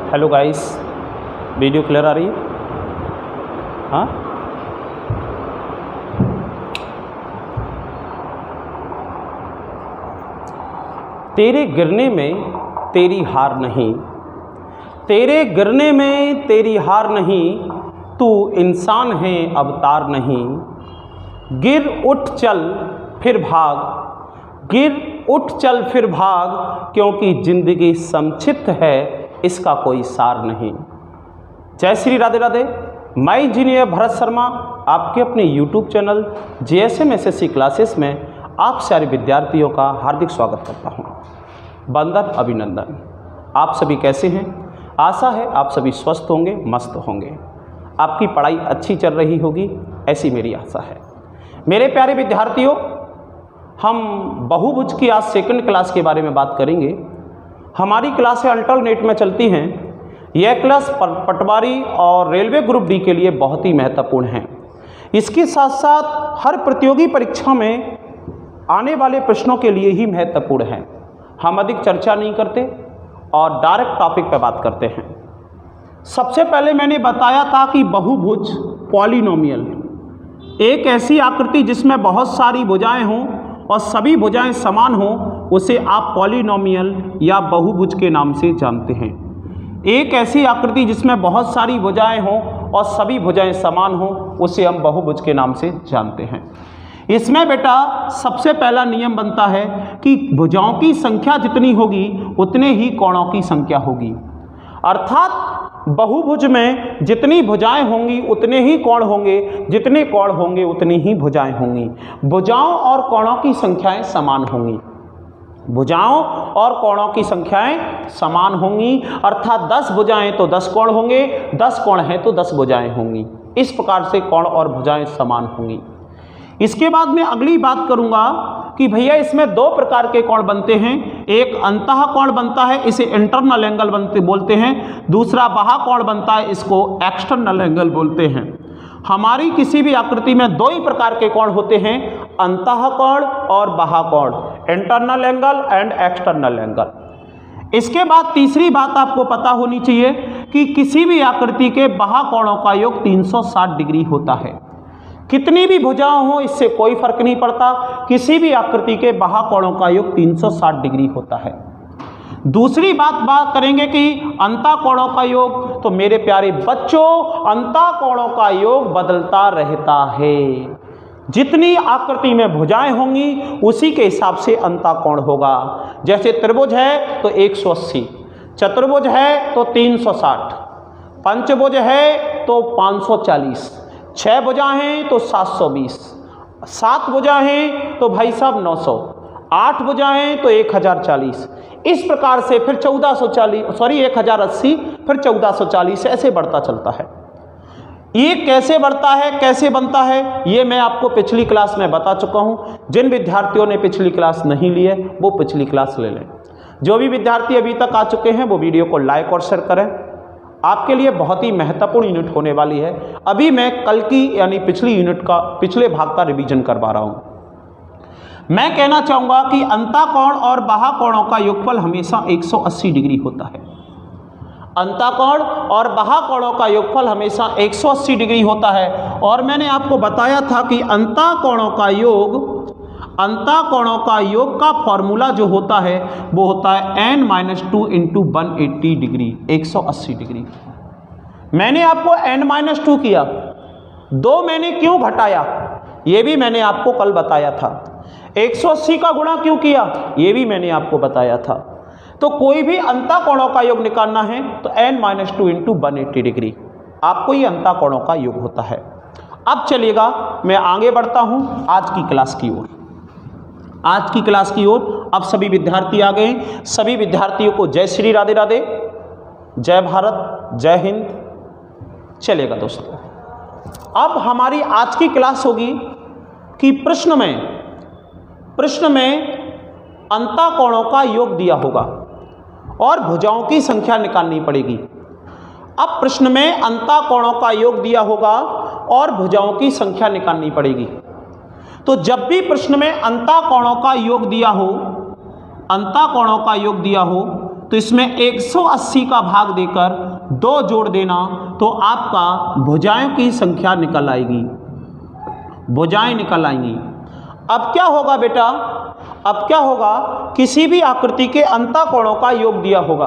Hello guys, video clear आ रही है? हाँ, तेरे गिरने में तेरी हार नहीं, तेरे गिरने में तेरी हार नहीं, तू इंसान है अवतार नहीं। गिर उठ चल फिर भाग, गिर उठ चल फिर भाग, क्योंकि जिंदगी संक्षिप्त है इसका कोई सार नहीं। जय श्री राधे राधे। मैं इंजीनियर भरत शर्मा आपके अपने YouTube channel JSM SSC classes में आप सारे विद्यार्थियों का हार्दिक स्वागत करता हूं। वंदन अभिनंदन। आप सभी कैसे हैं? आशा है आप सभी स्वस्थ होंगे, मस्त होंगे, आपकी पढ़ाई अच्छी चल रही होगी, ऐसी मेरी आशा है। मेरे प्यारे विद्यार्थियों, हम बहुभुज की आज सेकंड क्लास के बारे में बात करेंगे। हमारी क्लासें अल्टरनेट में चलती हैं। यह क्लास पटवारी और रेलवे ग्रुप डी के लिए बहुत ही महत्वपूर्ण है। इसके साथ साथ हर प्रतियोगी परीक्षा में आने वाले प्रश्नों के लिए ही महत्वपूर्ण है। हम अधिक चर्चा नहीं करते और डायरेक्ट टॉपिक पर बात करते हैं। सबसे पहले मैंने बताया था कि बहुभुज पॉलिनोमियल एक ऐसी आकृति जिसमें बहुत सारी भुजाएं हों और सभी भुजाएं समान हों, उसे आप पॉलिनोमियल या बहुभुज के नाम से जानते हैं। एक ऐसी आकृति जिसमें बहुत सारी भुजाएं हों और सभी भुजाएं समान हों, उसे हम बहुभुज के नाम से जानते हैं। इसमें बेटा सबसे पहला नियम बनता है कि भुजाओं की संख्या जितनी होगी उतने ही कोणों की संख्या होगी। अर्थात बहुभुज में जितनी भुजाएं होंगी उतने ही कोण होंगे, जितने कोण होंगे उतनी ही भुजाएं होंगी। भुजाओं और कोणों की संख्याएं समान होंगी, भुजाओं और कोणों की संख्याएं समान होंगी। अर्थात 10 भुजाएं तो 10 कोण होंगे, 10 कोण हैं तो 10 भुजाएं होंगी। इस प्रकार से कोण और भुजाएं समान होंगी। इसके बाद मैं अगली बात करूंगा कि भैया इसमें दो प्रकार के कोण बनते हैं। एक अंतः कोण बनता है, इसे इंटरनल एंगल बोलते हैं। दूसरा बाह्य कोण बनता है, इसको एक्सटर्नल एंगल बोलते हैं। हमारी किसी भी आकृति में दो ही प्रकार के कोण होते हैं, अंतः कोण और बाह्य कोण, internal angle and external angle. इसके बाद तीसरी बात आपको पता होनी चाहिए कि किसी भी आकृति के बाह्य कोणों का योग 360 डिग्री होता है। कितनी भी भुजाएं हो इससे कोई फर्क नहीं पड़ता, किसी भी आकृति के बाह्य कोणों का योग 360 डिग्री होता है। दूसरी बात करेंगे कि अंतः कोणों का योग। तो मेरे प्यारे बच्चों, अंतः कोणों का योग बदलता रहता है। जितनी आकृति में भुजाएं होंगी उसी के हिसाब से अंतः कोण होगा। जैसे त्रिभुज है तो 180, चतुर्भुज है तो 360, पंचभुज है तो 540, 6 भुजाएं हैं तो 720, 7 भुजाएं हैं तो भाई साहब 900, 8 भुजाएं हैं तो 1040। इस प्रकार से फिर 1080, फिर 1440, ऐसे बढ़ता चलता है। ये कैसे बढ़ता है, कैसे बनता है, ये मैं आपको पिछली क्लास में बता चुका हूं। जिन विद्यार्थियों ने पिछली क्लास नहीं ली है वो पिछली क्लास ले लें। जो भी विद्यार्थी अभी तक आ चुके हैं वो वीडियो को लाइक और शेयर करें। आपके लिए बहुत ही महत्वपूर्ण यूनिट होने वाली है। अभी मैं कल की यानी पिछले भाग का रिवीजन करवा रहा हूं। मैं कहना चाहूंगा कि अंतः कोण और बाह्य कोणों का योगफल हमेशा 180 डिग्री होता है। अंतः कोण और बाह्य कोणों का योगफल हमेशा 180 डिग्री होता है। और मैंने आपको बताया था कि अंतः कोणों का योग का फॉर्मूला जो होता है वो होता है n-2 इंटू 180 डिग्री, 180 डिग्री। मैंने आपको n-2 किया, 2 मैंने क्यों घटाया ये भी मैंने आपको कल बताया था। 180 का गुणा क्यों किया ये भी मैंने आपको बताया था। तो कोई भी अंतः कोणों का योग निकालना है तो n-2 इंटू 180 डिग्री, आपको ये अंतः कोणों का योग होता है। अब चलिएगा मैं आगे बढ़ता हूं आज की क्लास की ओर। आज की क्लास की ओर अब सभी विद्यार्थी आ गए। सभी विद्यार्थियों को जय श्री राधे राधे, जय भारत, जय हिंद। चलेगा दोस्तों, अब हमारी आज की क्लास होगी कि प्रश्न में अंतः कोणों का योग दिया होगा और भुजाओं की संख्या निकालनी पड़ेगी। अब प्रश्न में अंतः कोणों का योग दिया होगा और भुजाओं की संख्या निकालनी पड़ेगी। तो जब भी प्रश्न में अंतः कोणों का योग दिया हो तो इसमें 180 का भाग देकर 2 जोड़ देना तो आपका भुजाओं की संख्या निकल आएगी, भुजाएं निकल आएंगी। अब क्या होगा बेटा, अब क्या होगा, किसी भी आकृति के अंतःकोणों का योग दिया होगा,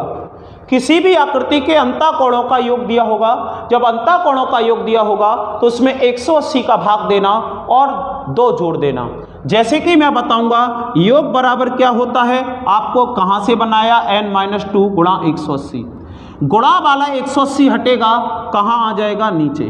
किसी भी आकृति के अंतःकोणों का योग दिया होगा। जब अंतःकोणों का योग दिया होगा तो उसमें 180 का भाग देना और 2 जोड़ देना। जैसे कि मैं बताऊंगा योग बराबर क्या होता है, आपको कहां से बनाया, n-2 गुणा 180, गुणा वाला 180 हटेगा, कहां आ जाएगा, नीचे,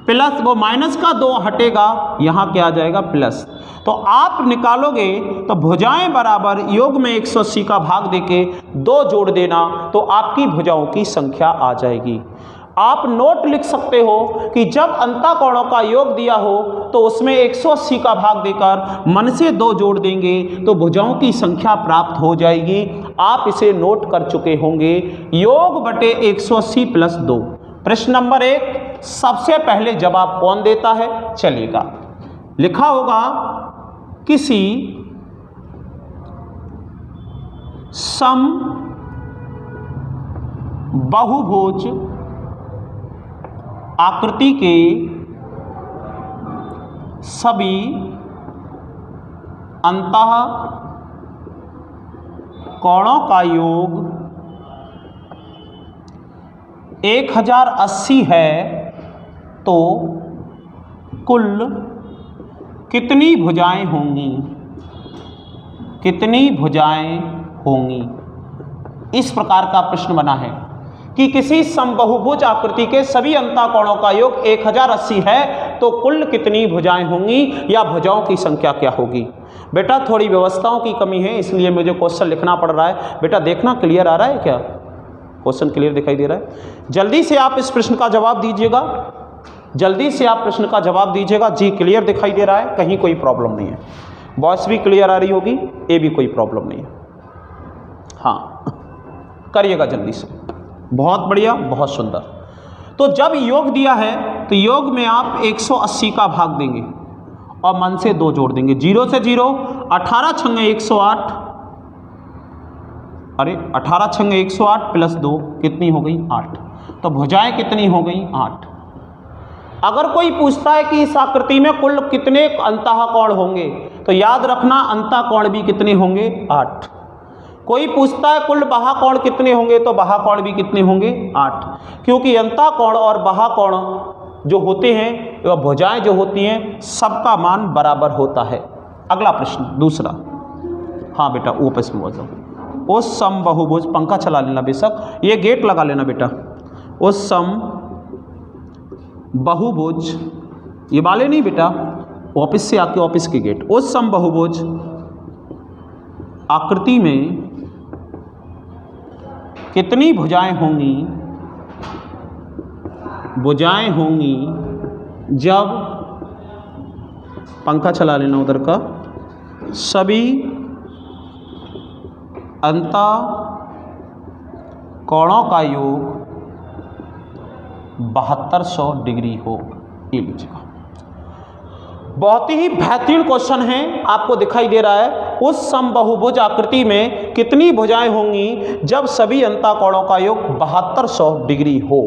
प्लस वो माइनस का 2 हटेगा, यहाँ क्या आ जाएगा, प्लस। तो आप निकालोगे तो भुजाएं बराबर योग में 180 का भाग देके 2 जोड़ देना तो आपकी भुजाओं की संख्या आ जाएगी। आप नोट लिख सकते हो कि जब अंतःकोणों का योग दिया हो तो उसमें 180 का भाग देकर मन से 2 जोड़ देंगे तो भुजाओं की संख्या प्राप्त हो जाएगी। आप इसे नोट कर चुके होंगे, योग बटे 180 प्लस 2। प्रश्न नंबर 1 सबसे पहले जवाब कौन देता है, चलेगा, लिखा होगा किसी सम बहुभुज आकृति के सभी अंतः कोणों का योग 1080 है तो कुल कितनी भुजाएं होंगी, कितनी भुजाएं होंगी। इस प्रकार का प्रश्न बना है कि किसी समबहुभुज आकृति के सभी अंतःकोणों का योग 1080 है तो कुल कितनी भुजाएं होंगी या भुजाओं की संख्या क्या होगी। बेटा थोड़ी व्यवस्थाओं की कमी है इसलिए मुझे क्वेश्चन लिखना पड़ रहा है। बेटा देखना क्लियर आ रहा है क्या, क्वेश्चन क्लियर दिखाई दे रहा है। जल्दी से आप इस प्रश्न का जवाब दीजिएगा, जल्दी से आप प्रश्न का जवाब दीजिएगा। जी क्लियर दिखाई दे रहा है, कहीं कोई प्रॉब्लम नहीं है, वॉइस भी क्लियर आ रही होगी, ये भी कोई प्रॉब्लम नहीं है। हाँ करिएगा जल्दी से, बहुत बढ़िया, बहुत सुंदर। तो जब योग दिया है तो योग में आप 180 का भाग देंगे और मन से 2 जोड़ देंगे, 0 से 0, 18 छंगे 108, अरे 18 छंगे 108 प्लस 2 कितनी हो गई, 8। तो भुजाएं कितनी हो गई, 8। अगर कोई पूछता है कि इस आकृति में कुल कितने अंतःकोण होंगे तो याद रखना अंतःकोण भी कितने होंगे, 8। कोई पूछता है कुल बाह्यकोण कितने होंगे तो बाह्यकोण भी कितने होंगे, 8, क्योंकि अंतःकोण और बाह्यकोण जो होते हैं वह भुजाएं जो होती हैं सबका मान बराबर होता है। अगला प्रश्न दूसरा, हाँ बेटा वो प्रश्न बोल जाओ, उस सम बहुभुज, पंखा चला लेना बेशक, ये गेट लगा लेना बेटा, उस सम बहुभुज, ये वाले नहीं बेटा, ऑफिस से आके ऑफिस के गेट, उस सम बहुभुज आकृति में कितनी भुजाएं होंगी, भुजाएं होंगी जब, पंखा चला लेना उधर का, सभी अंतःकोणों का योग 7200 डिग्री हो। ये लीजिएगा, बहुत ही बेहतरीन क्वेश्चन है, आपको दिखाई दे रहा है उस समबहुभुज आकृति में कितनी भुजाएं होंगी जब सभी अंतःकोणों का योग 7200 डिग्री हो।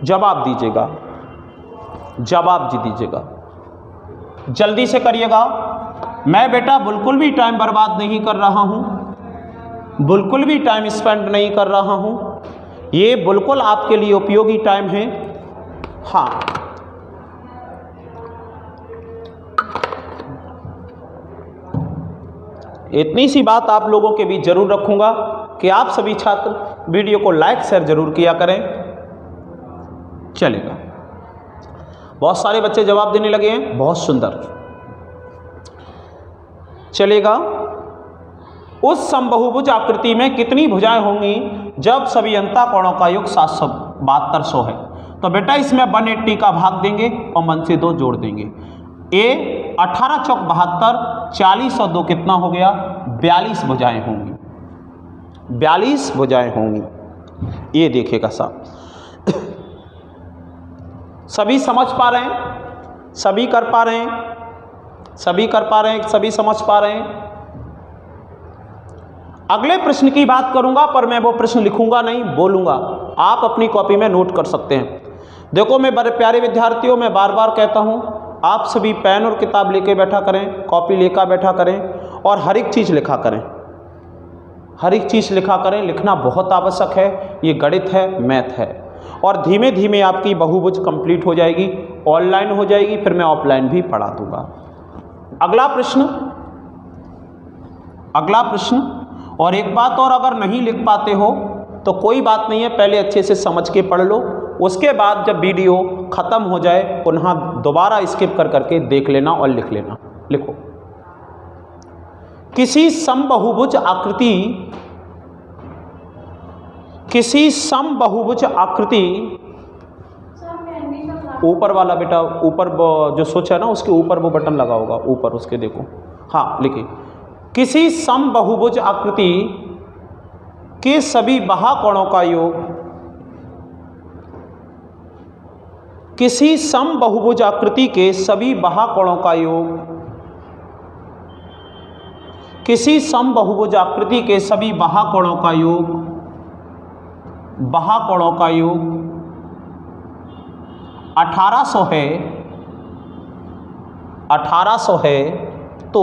जवाब दीजिएगा, जवाब जी दीजिएगा, जल्दी से करिएगा। मैं बेटा बिल्कुल भी टाइम बर्बाद नहीं कर रहा हूं, बिल्कुल भी टाइम स्पेंड नहीं कर रहा हूं, ये बिल्कुल आपके लिए उपयोगी टाइम है। हाँ इतनी सी बात आप लोगों के बीच जरूर रखूंगा कि आप सभी छात्र वीडियो को लाइक शेयर जरूर किया करें। चलेगा, बहुत सारे बच्चे जवाब देने लगे हैं, बहुत सुंदर। चलेगा, उस समबहुभुज आकृति में कितनी भुजाएं होंगी जब सभी अंतःकोणों का योग 7200 है। तो बेटा इसमें 180 का भाग देंगे और मन से 2 जोड़ देंगे। ए 18 चौक 72, 40 और 2 कितना हो गया, 42 भुजाएं होंगी, 42 भुजाएं होंगी। ये देखिएगा साहब, सभी समझ पा रहे हैं, सभी कर पा रहे हैं, सभी कर पा रहे हैं, सभी समझ पा रहे हैं। अगले प्रश्न की बात करूंगा, पर मैं वो प्रश्न लिखूंगा नहीं, बोलूंगा। आप अपनी कॉपी में नोट कर सकते हैं। देखो मैं बड़े प्यारे विद्यार्थियों, मैं बार बार कहता हूं, आप सभी पेन और किताब लेके बैठा करें, कॉपी लेकर बैठा करें और हर एक चीज़ लिखा करें, हर एक चीज़ लिखा करें। लिखना बहुत आवश्यक है। ये गणित है, मैथ है, और धीमे धीमे आपकी बहुभुज कंप्लीट हो जाएगी, ऑनलाइन हो जाएगी, फिर मैं ऑफलाइन भी पढ़ा दूंगा। अगला प्रश्न, अगला प्रश्न। और एक बात और, अगर नहीं लिख पाते हो तो कोई बात नहीं है, पहले अच्छे से समझ के पढ़ लो, उसके बाद जब वीडियो ख़त्म हो जाए पुनः दोबारा स्किप कर करके देख लेना और लिख लेना। लिखो, किसी समबहुभुज आकृति, किसी समबहुभुज आकृति, ऊपर वाला बेटा, ऊपर जो स्विच है ना उसके ऊपर वो बटन लगा होगा ऊपर, उसके देखो। हाँ लिखिए, किसी समबहुभुज आकृति के सभी बाह्य कोणों का योग, किसी समबहुभुज आकृति के सभी बाह्य कोणों का योग, किसी समबहुभुज आकृति के सभी बाह्य कोणों का योग, बाह्य कोणों का योग 1800 है, 1800 है, तो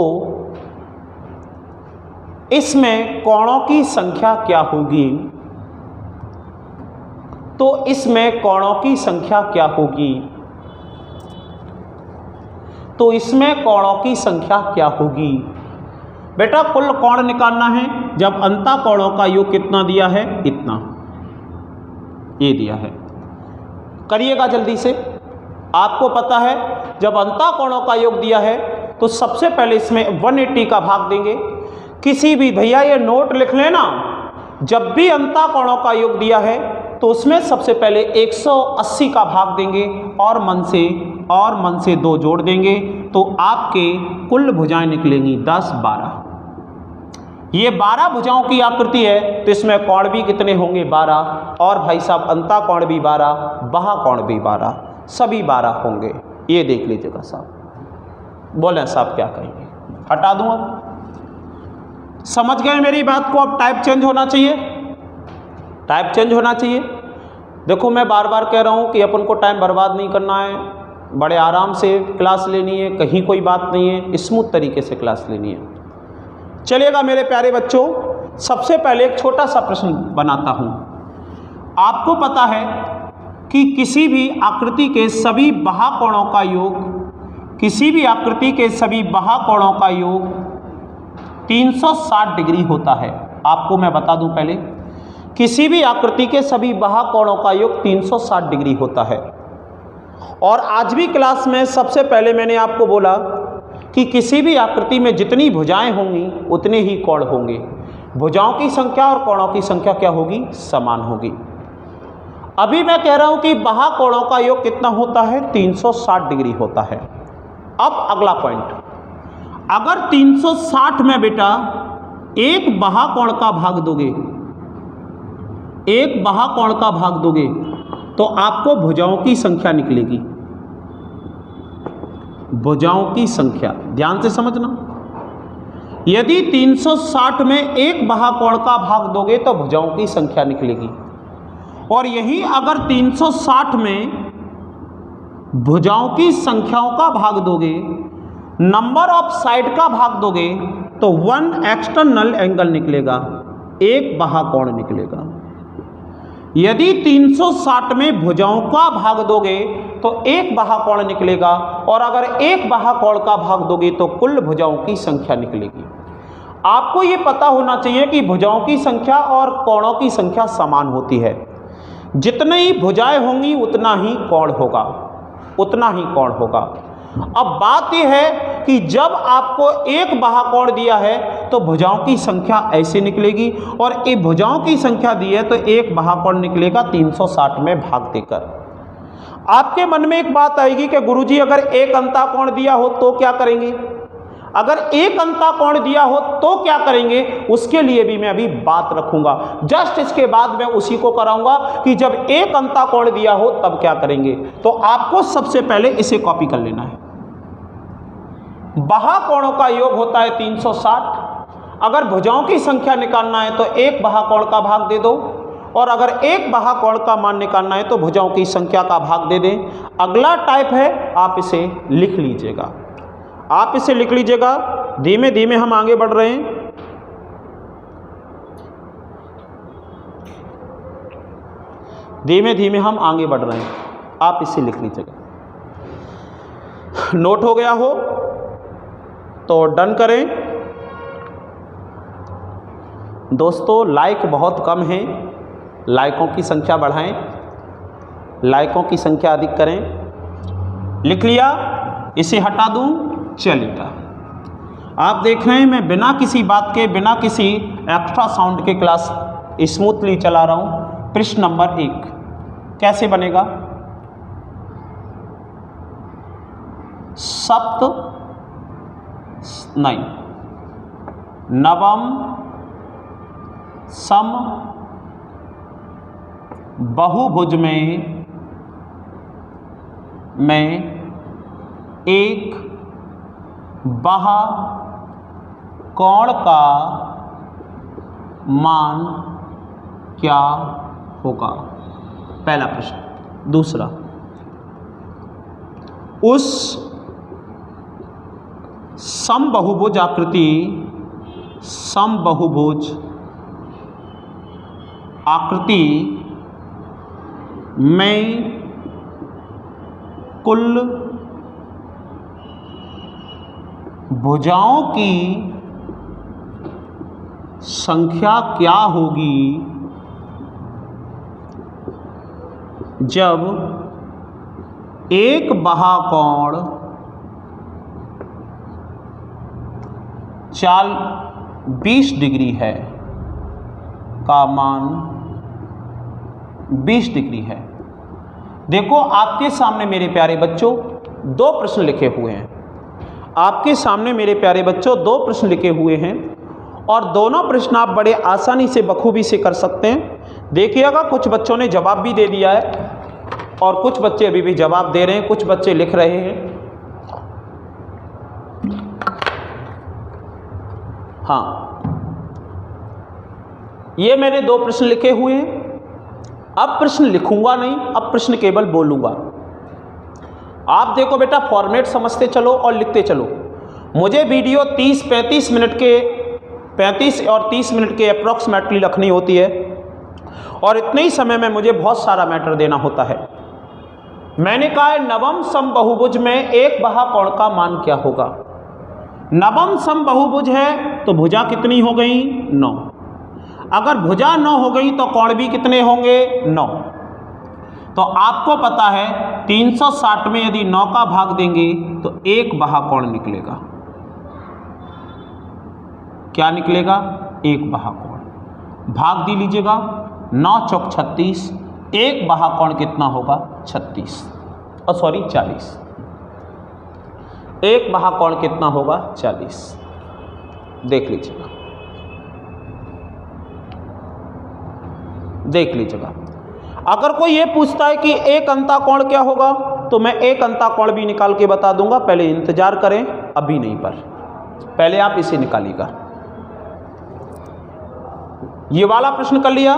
इसमें कोणों की संख्या क्या होगी? तो इसमें कोणों की संख्या क्या होगी? तो इसमें कोणों की संख्या क्या होगी? बेटा कुल कोण निकालना है, जब अंतः कोणों का योग कितना दिया है? इतना, ये दिया है। करिएगा जल्दी से। आपको पता है जब अंतः कोणों का योग दिया है तो सबसे पहले इसमें 180 का भाग देंगे। किसी भी, भैया ये नोट लिख लेना, जब भी अंतः कोणों का योग दिया है तो उसमें सबसे पहले 180 का भाग देंगे और मन से 2 जोड़ देंगे, तो आपके कुल भुजाएं निकलेंगी 10, 12। ये 12 भुजाओं की आकृति है, तो इसमें कोण भी कितने होंगे? 12। और भाई साहब अंतः कोण भी 12, बाह्य कोण भी 12, सभी 12 होंगे। ये देख लीजिएगा साहब। बोलें साहब क्या कहेंगे? हटा दूं अब? समझ गए मेरी बात को? अब टाइप चेंज होना चाहिए, टाइप चेंज होना चाहिए। देखो मैं बार बार कह रहा हूँ कि अपन को टाइम बर्बाद नहीं करना है, बड़े आराम से क्लास लेनी है, कहीं कोई बात नहीं है, स्मूथ तरीके से क्लास लेनी है। चलिएगा मेरे प्यारे बच्चों, सबसे पहले एक छोटा सा प्रश्न बनाता हूँ। आपको पता है कि किसी भी आकृति के सभी बाह्य कोणों का योग, किसी भी आकृति के सभी बाह्य कोणों का योग 360 डिग्री होता है। आपको मैं बता दूं पहले, किसी भी आकृति के सभी बाह्य कोणों का योग 360 डिग्री होता है। और आज भी क्लास में सबसे पहले मैंने आपको बोला कि किसी भी आकृति में जितनी भुजाएं होंगी उतने ही कोण होंगे। भुजाओं की संख्या और कोणों की संख्या क्या होगी? समान होगी। अभी मैं कह रहा हूं कि बाह्य कोणों का योग कितना होता है? 360 डिग्री होता है। अब अगला पॉइंट, अगर 360 में बेटा एक बाह्य कोण का भाग दोगे, एक बाह्य कोण का भाग दोगे तो आपको भुजाओं की संख्या निकलेगी। भुजाओं की संख्या ध्यान से समझना, यदि 360 में एक बाह्य कोण का भाग दोगे तो भुजाओं की संख्या निकलेगी। और यही अगर 360 में भुजाओं की संख्याओं का भाग दोगे, नंबर ऑफ साइड का भाग दोगे, तो 1 एक्सटर्नल एंगल निकलेगा, एक बाह्य कोण निकलेगा। यदि 360 में भुजाओं का भाग दोगे तो एक बाह्य कोण निकलेगा, और अगर एक बाह्य कोण का भाग दोगे तो कुल भुजाओं की संख्या निकलेगी। आपको ये पता होना चाहिए कि भुजाओं की संख्या और कोणों की संख्या समान होती है। जितनी ही भुजाएं होंगी उतना ही कोण होगा, उतना ही कोण होगा। अब बात यह है कि जब आपको एक बाह्य कोण दिया है तो भुजाओं की संख्या ऐसे निकलेगी, और ये भुजाओं की संख्या दी है तो एक बाह्य कोण निकलेगा 360 में भाग देकर। आपके मन में एक बात आएगी कि गुरुजी अगर एक अंतः कोण दिया हो तो क्या करेंगे? अगर एक अंतः कोण दिया हो तो क्या करेंगे? उसके लिए भी मैं अभी बात रखूंगा। जस्ट इसके बाद मैं उसी को कराऊंगा कि जब एक अंतः कोण दिया हो तब क्या करेंगे। तो आपको सबसे पहले इसे कॉपी कर लेना है। बाह्य कोणों का योग होता है 360। अगर भुजाओं की संख्या निकालना है तो एक बाहुकोण का भाग दे दो, और अगर एक बाहुकोण का मान निकालना है तो भुजाओं की संख्या का भाग दे दें। अगला टाइप है, आप इसे लिख लीजिएगा, आप इसे लिख लीजिएगा। धीमे धीमे हम आगे बढ़ रहे हैं। धीमे धीमे हम आगे बढ़ रहे हैं, आप इसे लिख लीजिएगा। नोट हो गया हो तो डन करें। दोस्तों लाइक बहुत कम है, लाइकों की संख्या बढ़ाएं, लाइकों की संख्या अधिक करें। लिख लिया, इसे हटा दूं, चलिएगा। आप देख रहे हैं मैं बिना किसी बात के, बिना किसी एक्स्ट्रा साउंड के क्लास स्मूथली चला रहा हूं। प्रश्न नंबर 1 कैसे बनेगा? नवम सम बहुभुज में एक बाहुकोण का मान क्या होगा? पहला प्रश्न। दूसरा, उस समबहुभुज आकृति में कुल भुजाओं की संख्या क्या होगी जब एक बाहुकोण 20 डिग्री है का मान 20 डिग्री है। देखो आपके सामने मेरे प्यारे बच्चों 2 प्रश्न लिखे हुए हैं। आपके सामने मेरे प्यारे बच्चों 2 प्रश्न लिखे हुए हैं और दोनों प्रश्न आप बड़े आसानी से बखूबी से कर सकते हैं। देखिएगा कुछ बच्चों ने जवाब भी दे दिया है और कुछ बच्चे अभी भी जवाब दे रहे हैं, कुछ बच्चे लिख रहे हैं। हाँ, ये मैंने 2 प्रश्न लिखे हुए हैं। अब प्रश्न लिखूंगा नहीं, अब प्रश्न केवल बोलूंगा। आप देखो बेटा, फॉर्मेट समझते चलो और लिखते चलो। मुझे वीडियो 30-35 मिनट के 35 और 30 मिनट के अप्रॉक्सीमेटली रखनी होती है और इतने ही समय में मुझे बहुत सारा मैटर देना होता है। मैंने कहा है नवम समबहुभुज में एक बाहुकोण का मान क्या होगा। नवम समबहुभुज है तो भुजा कितनी हो गई? 9। अगर भुजा 9 हो गई तो कोण भी कितने होंगे? 9। तो आपको पता है 360 में यदि 9 का भाग देंगे तो एक बाहुकोण निकलेगा। क्या निकलेगा? एक बाहुकोण। भाग दी लीजिएगा, 9 चौक 36, एक बाहुकोण कितना होगा? 36 और सॉरी 40। एक बाहुकोण कितना होगा? 40। देख लीजिएगा, देख लीजिएगा। अगर कोई ये पूछता है कि एक अंताकोण क्या होगा तो मैं एक अंताकोण भी निकाल के बता दूंगा। पहले इंतजार करें, अभी नहीं, पर पहले आप इसे निकालिएगा। ये वाला प्रश्न कर लिया।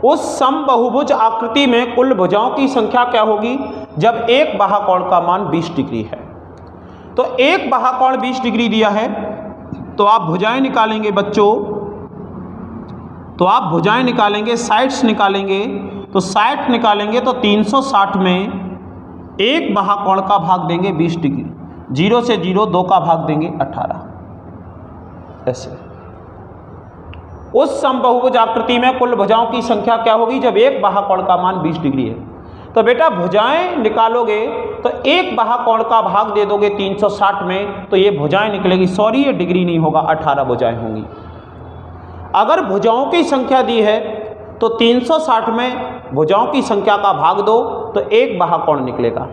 उस समबहुभुज आकृति में कुल भुजाओं की संख्या क्या होगी जब एक बाहुकोण का मान 20 डिग्री है। तो एक बाहुकोण 20 डिग्री दिया है तो आप भुजाएं निकालेंगे बच्चों, तो आप भुजाएं निकालेंगे, साइड्स निकालेंगे। तो साइड निकालेंगे तो 360 में एक बाहुकोण का भाग देंगे 20 डिग्री, 0 से 0 2 का भाग देंगे 18। ऐसे उस समबहुभुज आकृति में कुल भुजाओं की संख्या क्या होगी जब एक बाहुकोण का मान 20 डिग्री है। तो बेटा भुजाएं निकालोगे तो एक बाहुकोण का भाग दे दोगे 360 में तो ये भुजाएं निकलेगी। सॉरी, ये डिग्री नहीं होगा, 18 भुजाएं होंगी। अगर भुजाओं की संख्या दी है तो 360 में भुजाओं की संख्या का भाग दो तो एक बाहुकोण निकलेगा।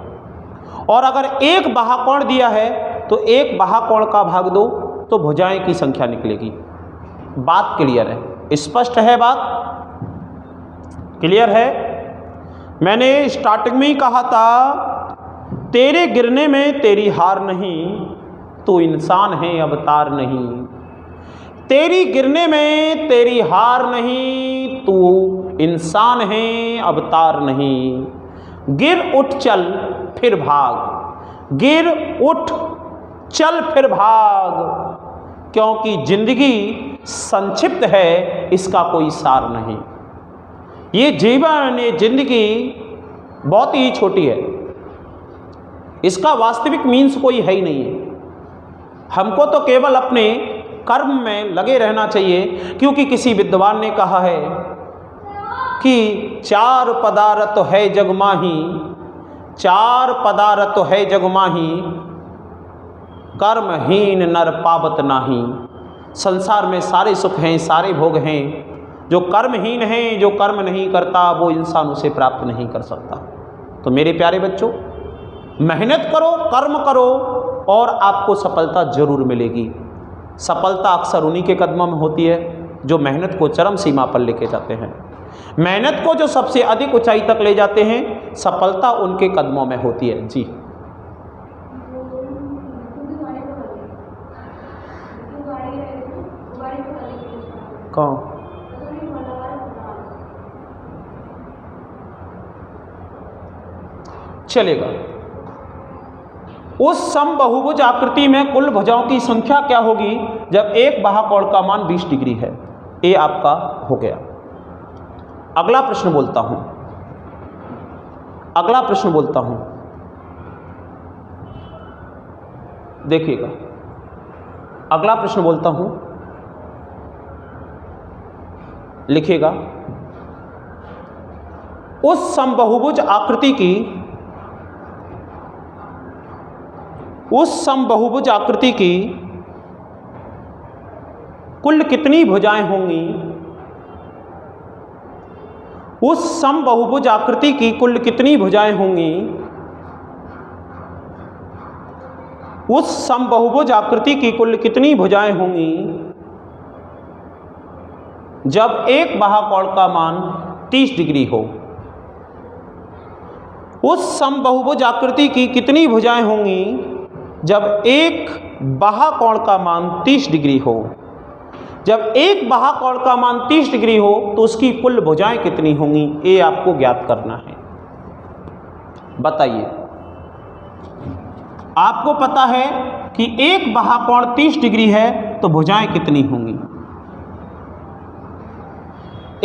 और अगर एक बाहुकोण दिया है तो एक बाहुकोण का भाग दो तो भुजाएं की संख्या निकलेगी। बात क्लियर है? स्पष्ट है? बात क्लियर है? मैंने स्टार्टिंग में ही कहा था तेरे गिरने में तेरी हार नहीं, तू इंसान है अवतार नहीं। तेरी गिरने में तेरी हार नहीं, तू इंसान है अवतार नहीं। गिर उठ चल फिर भाग, गिर उठ चल फिर भाग, क्योंकि जिंदगी संक्षिप्त है, इसका कोई सार नहीं। ये जीवन, ये जिंदगी बहुत ही छोटी है, इसका वास्तविक मीन्स कोई है ही नहीं है। हमको तो केवल अपने कर्म में लगे रहना चाहिए, क्योंकि किसी विद्वान ने कहा है कि चार पदार्थ है जग माही, चार पदार्थ है जग माही, कर्महीन नर पावत नाही। संसार में सारे सुख हैं, सारे भोग हैं, जो कर्महीन है, जो कर्म नहीं करता, वो इंसान उसे प्राप्त नहीं कर सकता। तो मेरे प्यारे बच्चों, मेहनत करो, कर्म करो और आपको सफलता जरूर मिलेगी। सफलता अक्सर उन्हीं के कदमों में होती है जो मेहनत को चरम सीमा पर लेके जाते हैं। मेहनत को जो सबसे अधिक ऊंचाई तक ले जाते हैं, सफलता उनके कदमों में होती है। जी कौन? चलेगा। उस समबहुभुज आकृति में कुल भुजाओं की संख्या क्या होगी जब एक बाहुकोण का मान 20 डिग्री है? ये आपका हो गया। अगला प्रश्न बोलता हूं, अगला प्रश्न बोलता हूं, देखिएगा। अगला प्रश्न बोलता हूं, लिखिएगा। उस समबहुभुज आकृति की, उस समबहुभुज आकृति की कुल कितनी भुजाएं होंगी? उस समबहुभुज आकृति की कुल कितनी भुजाएं होंगी? उस समबहुभुज आकृति की कुल कितनी भुजाएं होंगी जब एक बाहुकोण का मान 30 डिग्री हो? उस समबहुभुज आकृति की कितनी भुजाएं होंगी जब एक बाहुकोण का मान 30 डिग्री हो? जब एक बाहुकोण का मान 30 डिग्री हो तो उसकी कुल भुजाएं कितनी होंगी, ये आपको ज्ञात करना है। बताइए। आपको पता है कि एक बाहुकोण 30 डिग्री है तो भुजाएं कितनी होंगी?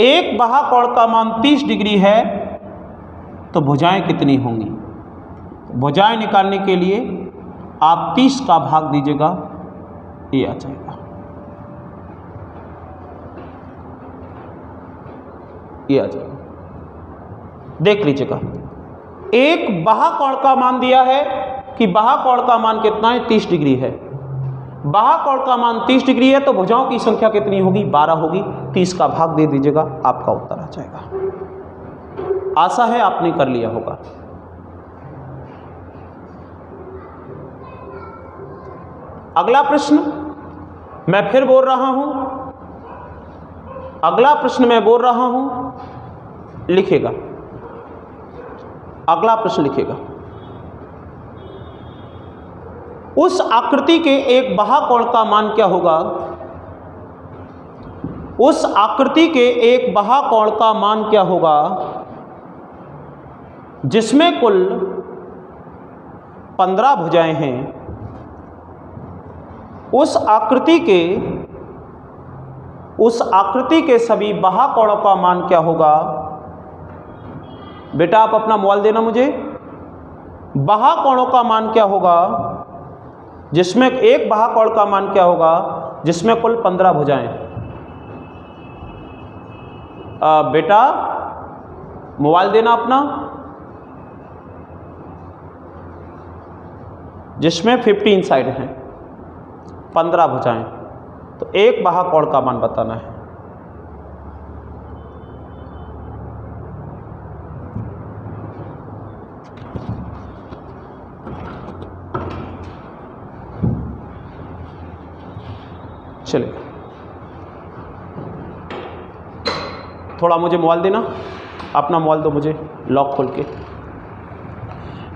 एक बाहुकोण का मान 30 डिग्री है तो भुजाएं कितनी होंगी? भुजाएं निकालने के लिए आप 30 का भाग दीजिएगा, ये आ जाएगा। ये आ जाएगा। देख लीजिएगा, एक बाहुकोण का मान दिया है कि बाहुकोण का मान कितना है? 30 डिग्री है। बाहुकोण का मान 30 डिग्री है तो भुजाओं की संख्या कितनी होगी? 12 होगी। 30 का भाग दे दीजिएगा, आपका उत्तर आ जाएगा। आशा है आपने कर लिया होगा। अगला प्रश्न मैं फिर बोल रहा हूं, अगला प्रश्न मैं बोल रहा हूं, लिखेगा। अगला प्रश्न लिखेगा। उस आकृति के एक बाहुकोण का मान क्या होगा? उस आकृति के एक बाहुकोण का मान क्या होगा जिसमें कुल 15 भुजाएं हैं? उस आकृति के सभी बाहुकोणों का मान क्या होगा? बेटा आप अपना मोबाइल देना मुझे। बाहुकोणों का मान क्या होगा जिसमें एक बाहुकोण का मान क्या होगा जिसमें कुल 15 भुजाएं? बेटा मोबाइल देना अपना, जिसमें 15 साइड हैं, 15 भुजाएं। तो एक बाहुकोण का मान बताना है। चलिए थोड़ा मुझे मोबाइल देना, अपना मोबाइल दो मुझे, लॉक खोल के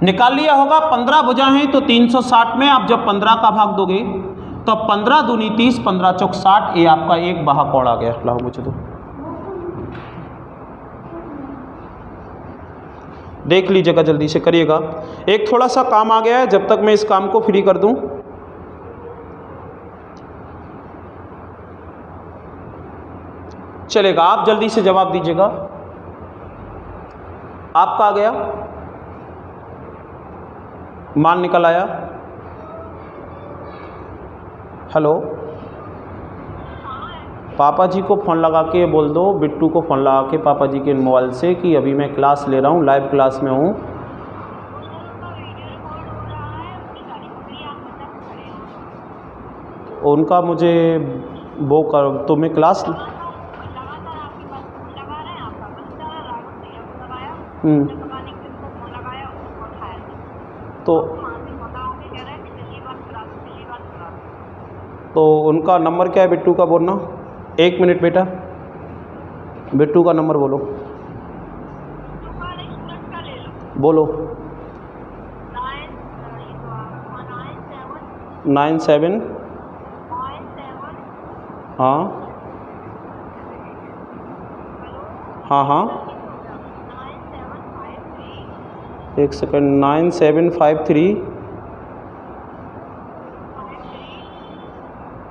निकाल लिया होगा। 15 भुजाएं हैं तो 360 में आप जब 15 का भाग दोगे तो अब 15 दूनी 30, 15 चौक 60, ये आपका एक बहा कौड़ आ गया। लाओ मुझे तो देख लीजिएगा, जल्दी से करिएगा। एक थोड़ा सा काम आ गया है, जब तक मैं इस काम को फ्री कर दूं। चलेगा, आप जल्दी से जवाब दीजिएगा। आपका आ गया, मान निकल आया। हेलो, पापा जी को फ़ोन लगा के बोल दो, बिट्टू को फ़ोन लगा के पापा जी के मोबाइल से कि अभी मैं क्लास ले रहा हूँ, लाइव क्लास में हूँ। उनका मुझे वो कर, तो मैं क्लास तो उनका नंबर क्या है बिट्टू का, बोलना। 1 मिनट बेटा, बिट्टू का नंबर बोलो। बोलो। 97 हाँ हाँ हाँ, 1 सेकंड। 9753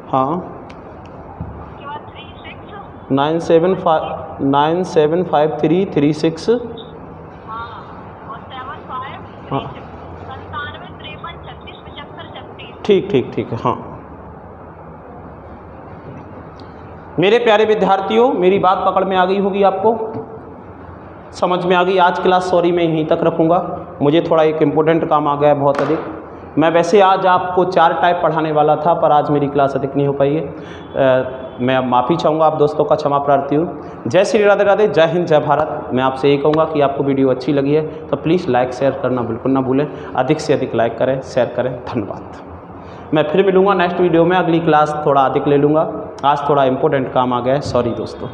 हाँ 975336 हाँ, ठीक ठीक ठीक है। हाँ, मेरे प्यारे विद्यार्थियों, मेरी बात पकड़ में आ गई होगी, आपको समझ में आ गई। आज क्लास सॉरी मैं यहीं तक रखूँगा, मुझे थोड़ा एक इम्पोर्टेंट काम आ गया है बहुत अधिक। मैं वैसे आज आपको 4 टाइप पढ़ाने वाला था, पर आज मेरी क्लास अधिक नहीं हो पाई है। मैं माफ़ी चाहूँगा, आप दोस्तों का क्षमा प्रार्थी हूँ। जय श्री राधे राधे, जय हिंद, जय भारत। मैं आपसे यही कहूँगा कि आपको वीडियो अच्छी लगी है तो प्लीज़ लाइक शेयर करना बिल्कुल ना भूलें। अधिक से अधिक लाइक करें, शेयर करें। धन्यवाद। मैं फिर मिलूँगा नेक्स्ट वीडियो में, अगली क्लास थोड़ा अधिक ले लूँगा। आज थोड़ा इम्पोर्टेंट काम आ गया है, सॉरी दोस्तों।